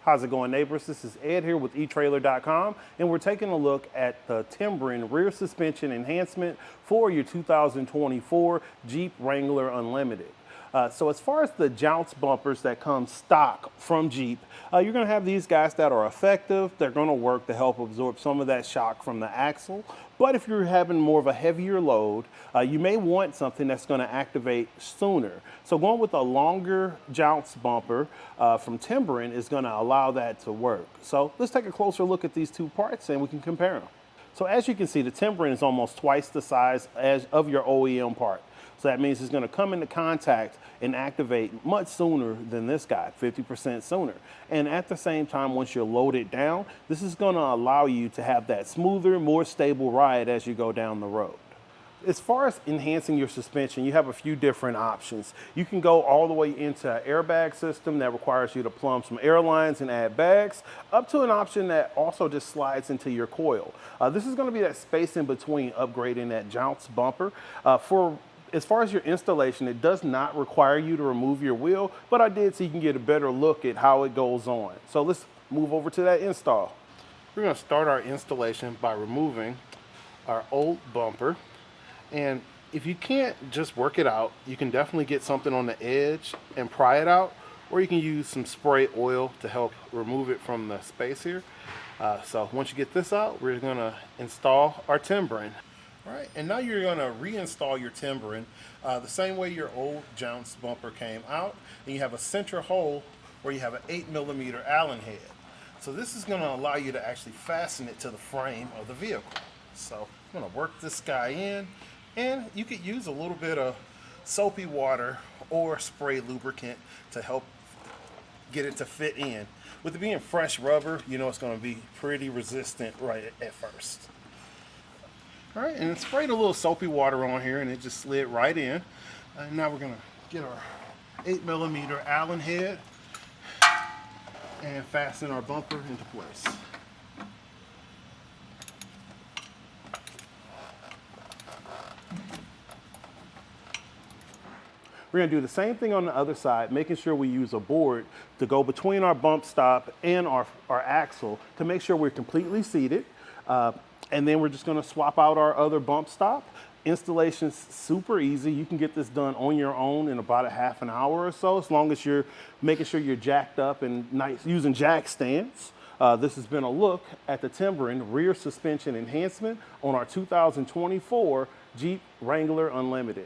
How's it going, neighbors? This is Ed here with eTrailer.com, and we're taking a look at the Timbren rear suspension enhancement for your 2024 Jeep Wrangler Unlimited. So as far as the jounce bumpers that come stock from Jeep, you're going to have these guys that are effective. They're going to work to help absorb some of that shock from the axle. But if you're having more of a heavier load, you may want something that's going to activate sooner. So going with a longer jounce bumper from Timbren is going to allow that to work. So let's take a closer look at these two parts and we can compare them. So as you can see, the Timbren is almost twice the size of your OEM part. So that means it's going to come into contact and activate much sooner than this guy, 50% sooner. And at the same time, once you're loaded down, this is going to allow you to have that smoother, more stable ride as you go down the road. As far as enhancing your suspension, you have a few different options. You can go all the way into an airbag system that requires you to plumb some air lines and add bags, up to an option that also just slides into your coil. This is going to be that space in between upgrading that jounce bumper. As far as your installation, it does not require you to remove your wheel, but I did so you can get a better look at how it goes on. So let's move over to that install. We're going to start our installation by removing our old bumper. And if you can't just work it out, you can definitely get something on the edge and pry it out, or you can use some spray oil to help remove it from the space here. So once you get this out, we're going to install our Timbren. All right, and now you're going to reinstall your Timbren the same way your old jounce bumper came out, and you have a center hole where you have an 8mm Allen head. So this is going to allow you to actually fasten it to the frame of the vehicle. So I'm going to work this guy in, and you could use a little bit of soapy water or spray lubricant to help get it to fit in. With it being fresh rubber, you know it's going to be pretty resistant right at first. All right, and sprayed a little soapy water on here and it just slid right in. And now we're gonna get our 8mm Allen head and fasten our bumper into place. We're gonna do the same thing on the other side, making sure we use a board to go between our bump stop and our axle to make sure we're completely seated. And then we're just going to swap out our other bump stop. Installation's super easy. You can get this done on your own in about a half an hour or so, as long as you're making sure you're jacked up and nice, using jack stands. This has been a look at the Timbren rear suspension enhancement on our 2024 Jeep Wrangler Unlimited.